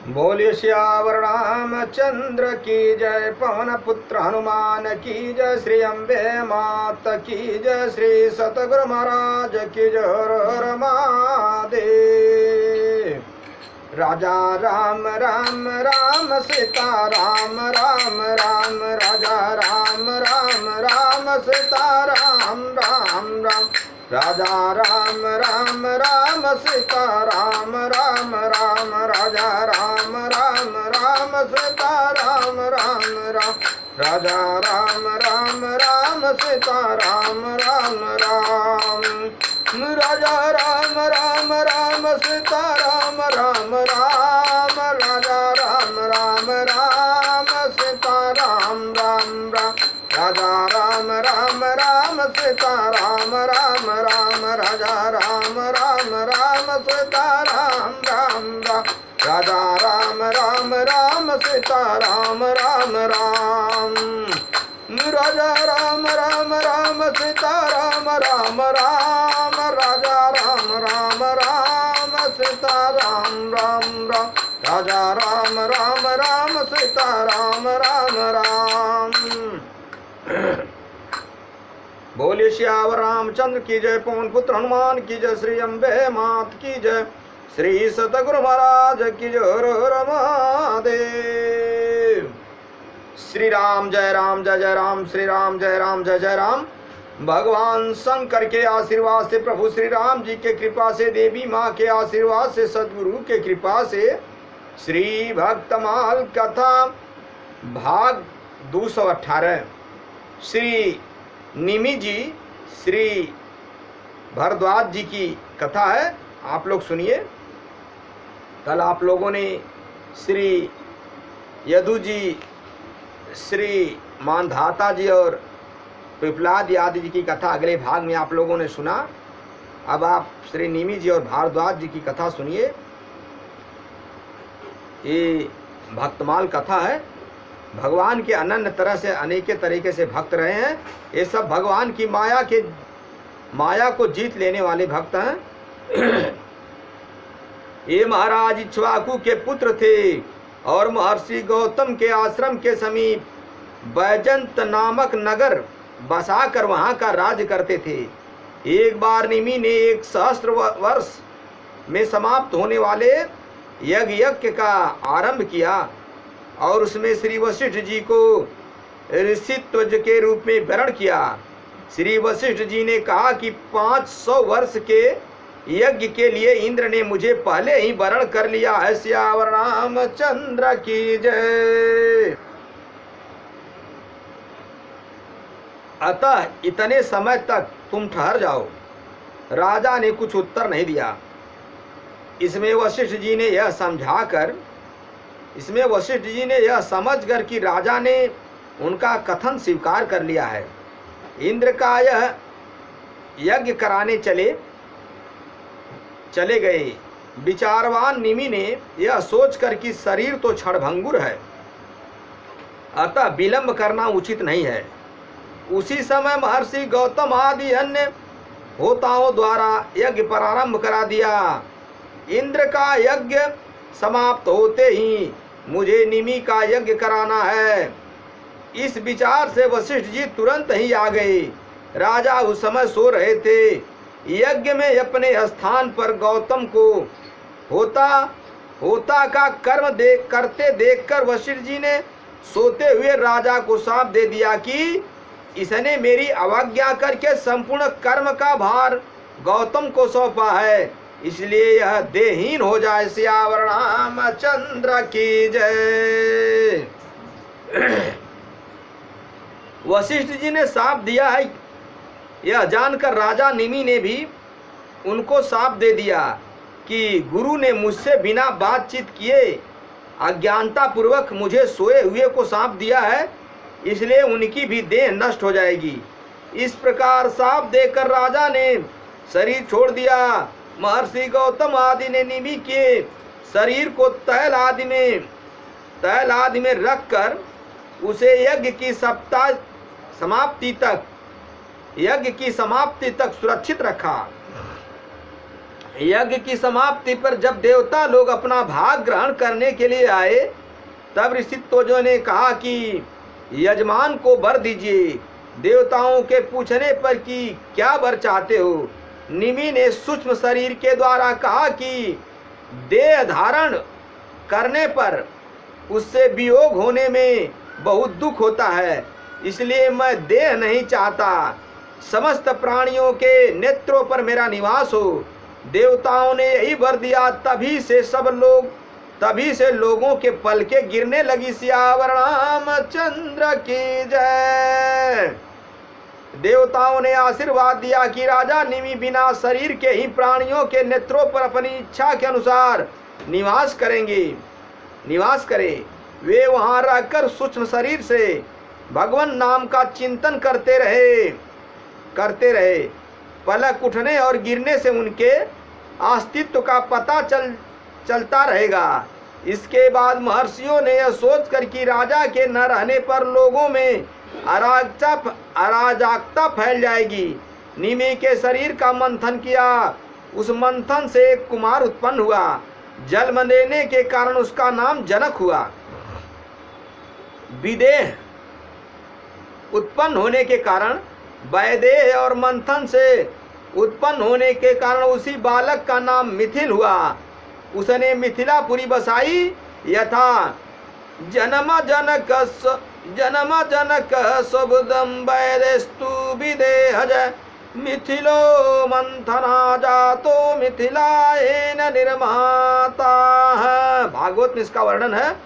बोलिए श्यावर रामचंद्र की जय, पवन पुत्र हनुमान की जय, श्री अम्बे मात की जय, श्री सतगुरु महाराज की जय। हर हर महादेव। राजा राम राम राम सीता राम राम राम, राजा राम राम राम सीता राम राम राम, राजा राम राम राम सीता राम राम राम, राजा राम राम राम सीता राम राम राम, राजा राम राम राम सीता राम राम राम, राजा राम राम राम सीता राम राम राम, राजा राम राम राम सीता राम राम राम, राजा राम राम राम सीता राम राम राम, राजा राम राम राम सीता राम राम राम, राजा राम राम राम सीता राम राम राम, राजा राम राम राम सीता राम राम राम, राजा राम राम राम सीता राम राम राम, राजा राम राम राम सीता राम राम राम। बोलिए श्यावर रामचंद्र की जय, पवन पुत्र हनुमान की जय, श्री अम्बे मात की जय, श्री सतगुरु महाराज की जय। हर हर महादेव। श्री राम जय राम जय जय राम, श्री राम जय राम जय जय राम। भगवान शंकर के आशीर्वाद से, प्रभु श्री राम जी के कृपा से, देवी माँ के आशीर्वाद से, सदगुरु के कृपा से, श्री भक्तमाल कथा भाग 218 श्री निमि जी, श्री भरद्वाज जी की कथा है। आप लोग सुनिए। कल आप लोगों ने श्री यदु जी, श्री मानधाता जी और पिपलाद आदि जी की कथा अगले भाग में आप लोगों ने सुना। अब आप श्री निमि जी और भारद्वाज जी की कथा सुनिए। ये भक्तमाल कथा है। भगवान के अनन्य तरह से अनेक तरीके से भक्त रहे हैं। ये सब भगवान की माया को जीत लेने वाले भक्त हैं। ये महाराज इक्ष्वाकु के पुत्र थे और महर्षि गौतम के आश्रम के समीप बैजंत नामक नगर बसाकर वहाँ का राज करते थे। एक बार निमि ने 1 सहस्त्र वर्ष में समाप्त होने वाले यज्ञ का आरंभ किया और उसमें श्री वशिष्ठ जी को ऋषित्व के रूप में वरण किया। श्री वशिष्ठ जी ने कहा कि 500 वर्ष के यज्ञ के लिए इंद्र ने मुझे पहले ही वरण कर लिया है। श्यावर रामचंद्र की जय। अतः इतने समय तक तुम ठहर जाओ। राजा ने कुछ उत्तर नहीं दिया। इसमें वशिष्ठ जी ने यह समझकर कि राजा ने उनका कथन स्वीकार कर लिया है, इंद्र का यह यज्ञ कराने चले गए। विचारवान निमि ने यह सोचकर कि शरीर तो क्षणभंगुर है, अतः विलंब करना उचित नहीं है। उसी समय महर्षि गौतम आदि अन्य होताओं द्वारा यज्ञ प्रारंभ करा दिया। इंद्र का यज्ञ समाप्त होते ही मुझे निमि का यज्ञ कराना है। इस विचार से वशिष्ठ जी तुरंत ही आ गए। राजा उस समय सो रहे थे। यज्ञ में अपने स्थान पर गौतम को होता का कर्म करते देखकर वशिष्ठ जी ने सोते हुए राजा को शाप दे दिया कि इसने मेरी अवज्ञा करके संपूर्ण कर्म का भार गौतम को सौंपा है, इसलिए यह देहहीन हो जाए। श्यावर रामचंद्र की जय। वशिष्ठ जी ने शाप दिया है, यह जानकर राजा निमि ने भी उनको शाप दे दिया कि गुरु ने मुझसे बिना बातचीत किए अज्ञानता पूर्वक मुझे सोए हुए को शाप दिया है, इसलिए उनकी भी देह नष्ट हो जाएगी। इस प्रकार शाप देकर राजा ने शरीर छोड़ दिया। महर्षि गौतम आदि ने निमि के शरीर को तैल आदि में रखकर उसे यज्ञ की समाप्ति तक सुरक्षित रखा। यज्ञ की समाप्ति पर जब देवता लोग अपना भाग ग्रहण करने के लिए आए, तब ऋषित्वजों ने कहा कि यजमान को वर दीजिए। देवताओं के पूछने पर कि क्या वर चाहते हो, निमि ने सूक्ष्म शरीर के द्वारा कहा कि देह धारण करने पर उससे वियोग होने में बहुत दुख होता है, इसलिए मैं देह नहीं चाहता। समस्त प्राणियों के नेत्रों पर मेरा निवास हो। देवताओं ने यही वर दिया। तभी से लोगों के पलके गिरने लगी। सियावर रामचंद्र की जय। देवताओं ने आशीर्वाद दिया कि राजा निमि बिना शरीर के ही प्राणियों के नेत्रों पर अपनी इच्छा के अनुसार निवास करें। वे वहां रहकर सूक्ष्म शरीर से भगवान नाम का चिंतन करते रहे। पलक उठने और गिरने से उनके अस्तित्व का पता चलता रहेगा। इसके बाद महर्षियों ने यह सोचकर कि राजा के न रहने पर लोगों में अराजकता फैल जाएगी, निमि के शरीर का मंथन किया। उस मंथन से एक कुमार उत्पन्न हुआ। जन्म लेने के कारण उसका नाम जनक हुआ। विदेह उत्पन्न होने के कारण वैदेह और मंथन से उत्पन्न होने के कारण उसी बालक का नाम मिथिल हुआ। उसने मिथिलापुरी बसाई। यथा जन्म जनक सबुदम वैदेस्तु विदेहज मिथिलो मंथना जातो मिथिलायेन निर्माता। भागवत में इसका वर्णन है।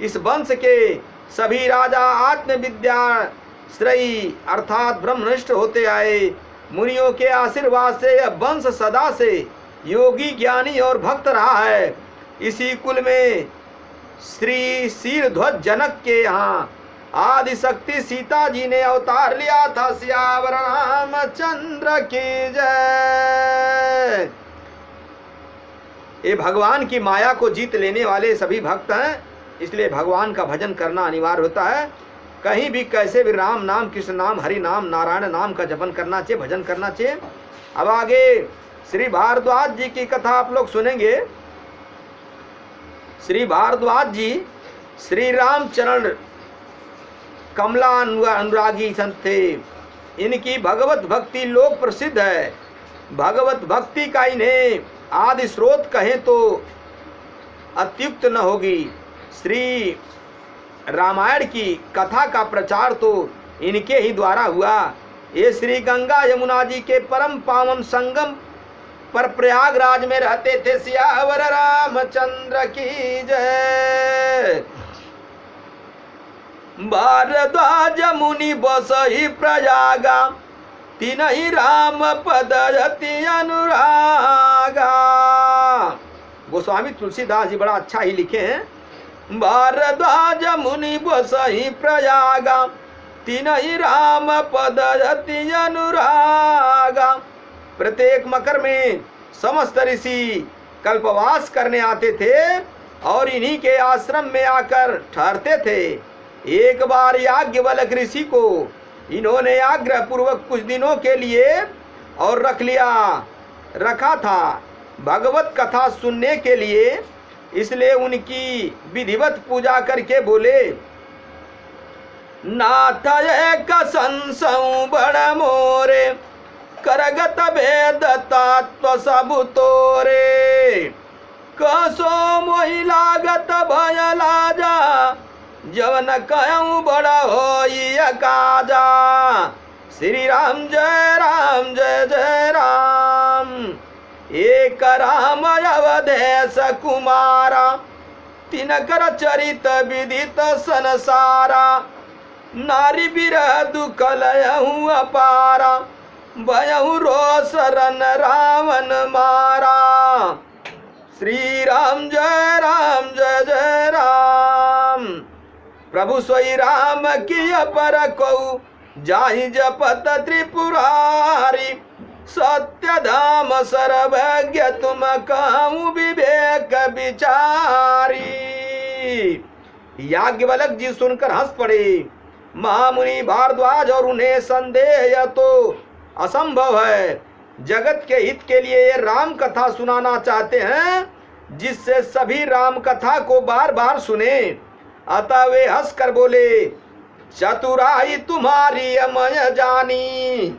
इस वंश के सभी राजा आत्मविद्या श्रेयी अर्थात ब्रह्मनिष्ठ होते आए। मुनियों के आशीर्वाद से यह वंश सदा से योगी ज्ञानी और भक्त रहा है। इसी कुल में श्री शीरध्वज जनक के यहाँ आदि शक्ति सीता जी ने अवतार लिया था। सियावर रामचंद्र की जय। ये भगवान की माया को जीत लेने वाले सभी भक्त हैं, इसलिए भगवान का भजन करना अनिवार्य होता है। कहीं भी कैसे भी राम नाम, कृष्ण नाम, हरि नाम, नारायण नाम का जपन करना चाहिए, भजन करना चाहिए। अब आगे श्री भारद्वाज जी की कथा आप लोग सुनेंगे। श्री भारद्वाज जी श्री रामचरण कमला अनुरागी संत थे। इनकी भगवत भक्ति लोक प्रसिद्ध है। भगवत भक्ति का इन्हें आदि स्रोत कहें तो अत्युक्त न होगी। श्री रामायण की कथा का प्रचार तो इनके ही द्वारा हुआ। ये श्री गंगा यमुना जी के परम पावन संगम पर प्रयागराज में रहते थे। सियावर रामचंद्र की जय। भारद्वाज मुनि बसहि प्रयागा, तिनहि राम पद अति अनुरागा। गोस्वामी तुलसीदास जी बड़ा अच्छा ही लिखे हैं। भारद्वाज मुनि बसहि प्रयागा, तिनहि राम पद अति अनुरागा। प्रत्येक मकर में समस्त ऋषि कल्पवास करने आते थे और इन्हीं के आश्रम में आकर ठहरते थे। एक बार याज्ञवल्क्य ऋषि को इन्होंने आग्रह पूर्वक कुछ दिनों के लिए और रखा था भगवत कथा सुनने के लिए। इसलिए उनकी विधिवत पूजा करके बोले, नाथ एक संसौ बड़ मोरे, करगत भेद तत्व सब तोरे। कसो मोहि लागत भय लाजा, जवन कहूँ बड़ा होई काजा। श्री राम जय जय राम। एक राम अवधेश कुमारा, तिनकर चरित विदित संसारा। नारी बिरह दुख लयहु अपारा, भयहु रोष रन रावण मारा। श्री राम जय जय राम। प्रभु सोई राम की अपर को जाहि जपत त्रिपुरारी। सत्य धाम सर्वज्ञ तुम कहूँ विवेक विचारी। याज्ञवल्क्य जी सुनकर हंस पड़े। महामुनि भारद्वाज और उन्हें संदेह तो असंभव है जगत के हित के लिए ये राम कथा सुनाना चाहते हैं, जिससे सभी राम कथा को बार बार सुने। अतः वे हंस कर बोले, चतुराई तुम्हारी अमय जानी,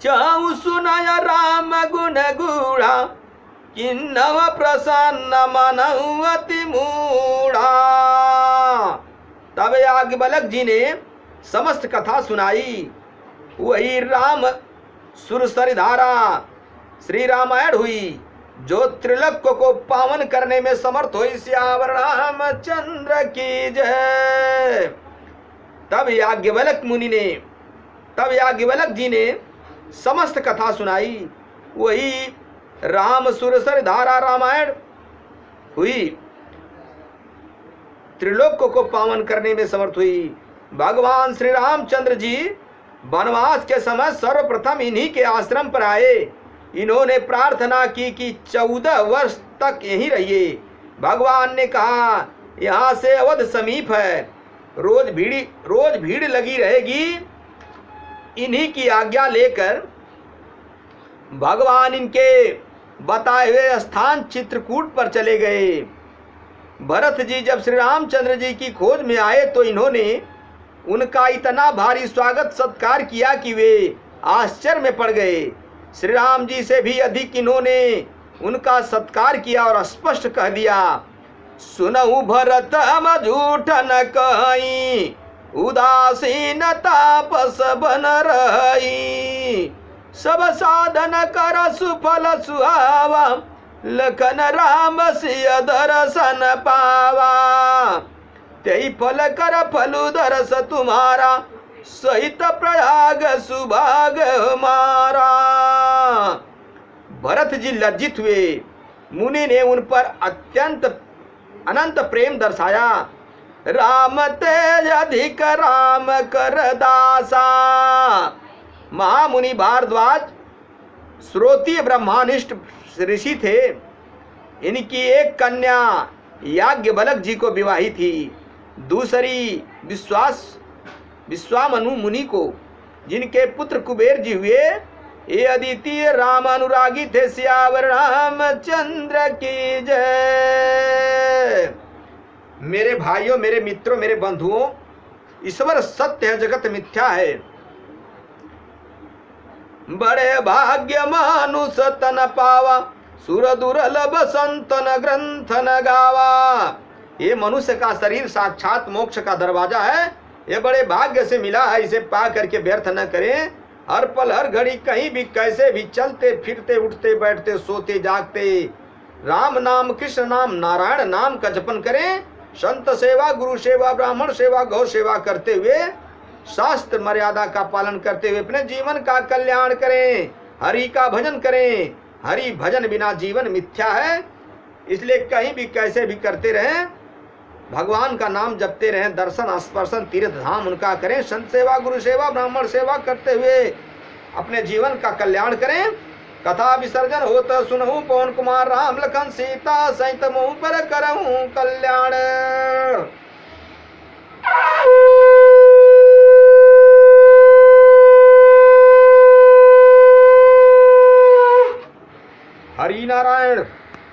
चाहु सुनय राम गुण गूढ़ा, किन्नव प्रसन्न मनहु अति मूढ़ा। तब याज्ञवल्क्य जी ने समस्त कथा सुनाई। वही राम सुरसरी धारा श्री रामायण हुई, जो त्रिलोक को पावन करने में समर्थ हुई। सियावर रामचंद्र की जय। तब याज्ञवल्क्य जी ने समस्त कथा सुनाई। वही राम सुरसर धारा रामायण हुई, त्रिलोक को पावन करने में समर्थ हुई। भगवान श्री रामचंद्र जी वनवास के समय सर्वप्रथम इन्हीं के आश्रम पर आए। इन्होंने प्रार्थना की कि 14 वर्ष तक यहीं रहिए। भगवान ने कहा, यहाँ से अवध समीप है, रोज भीड़ लगी रहेगी। इन्हीं की आज्ञा लेकर भगवान इनके बताए हुए स्थान चित्रकूट पर चले गए। भरत जी जब श्री रामचंद्र जी की खोज में आए तो इन्होंने उनका इतना भारी स्वागत सत्कार किया कि वे आश्चर्य में पड़ गए। श्री राम जी से भी अधिक इन्होंने उनका सत्कार किया और स्पष्ट कह दिया, सुनहु भरत हम झूठ न कहीं, उदासीन तापस बन रही, सब साधन कर सुफल सुहावा, लखन राम सिय दर्शन पावा, तेई फल कर फलु दरस तुम्हारा, सहित प्रयाग सुभाग हमारा। भरत जी लज्जित हुए। मुनि ने उन पर अनंत प्रेम दर्शाया। राम तेज अधिक राम कर दासा। महामुनि भारद्वाज श्रोतीय ब्रह्मानिष्ठ ऋषि थे। इनकी एक कन्या याज्ञवल्क्य जी को विवाही थी, दूसरी विश्वामनु मुनि को, जिनके पुत्र कुबेर जी हुए। ये अद्वितीय राम अनुरागी थे। सियावर रामचंद्र की जय। मेरे भाइयों, मेरे मित्रों, मेरे बंधुओं, ईश्वर सत्य है, जगत मिथ्या है। बड़े भाग्य मानुष तन पावा, सुर दुर्लभ संतन ग्रंथ न गावा। ये मनुष्य का शरीर साक्षात मोक्ष का दरवाजा है। ये बड़े भाग्य से मिला है, इसे पा करके व्यर्थ न करें। हर पल हर घड़ी कहीं भी कैसे भी चलते फिरते उठते बैठते सोते जागते राम नाम, कृष्ण नाम, नारायण नाम का जपन करें। संत सेवा, गुरु सेवा, ब्राह्मण सेवा, गौ सेवा करते हुए, शास्त्र मर्यादा का पालन करते हुए अपने जीवन का कल्याण करें। हरि का भजन करें। हरि भजन बिना जीवन मिथ्या है। इसलिए कहीं भी कैसे भी करते रहें, भगवान का नाम जपते रहें। दर्शन स्पर्शन तीर्थ धाम उनका करें। संत सेवा, गुरु सेवा, ब्राह्मण सेवा करते हुए अपने जीवन का कल्याण करें। कथा विसर्जन हो तो सुनहु, पवन कुमार राम लखन सीता सहित मुँह पर करहूँ कल्याण। हरि नारायण।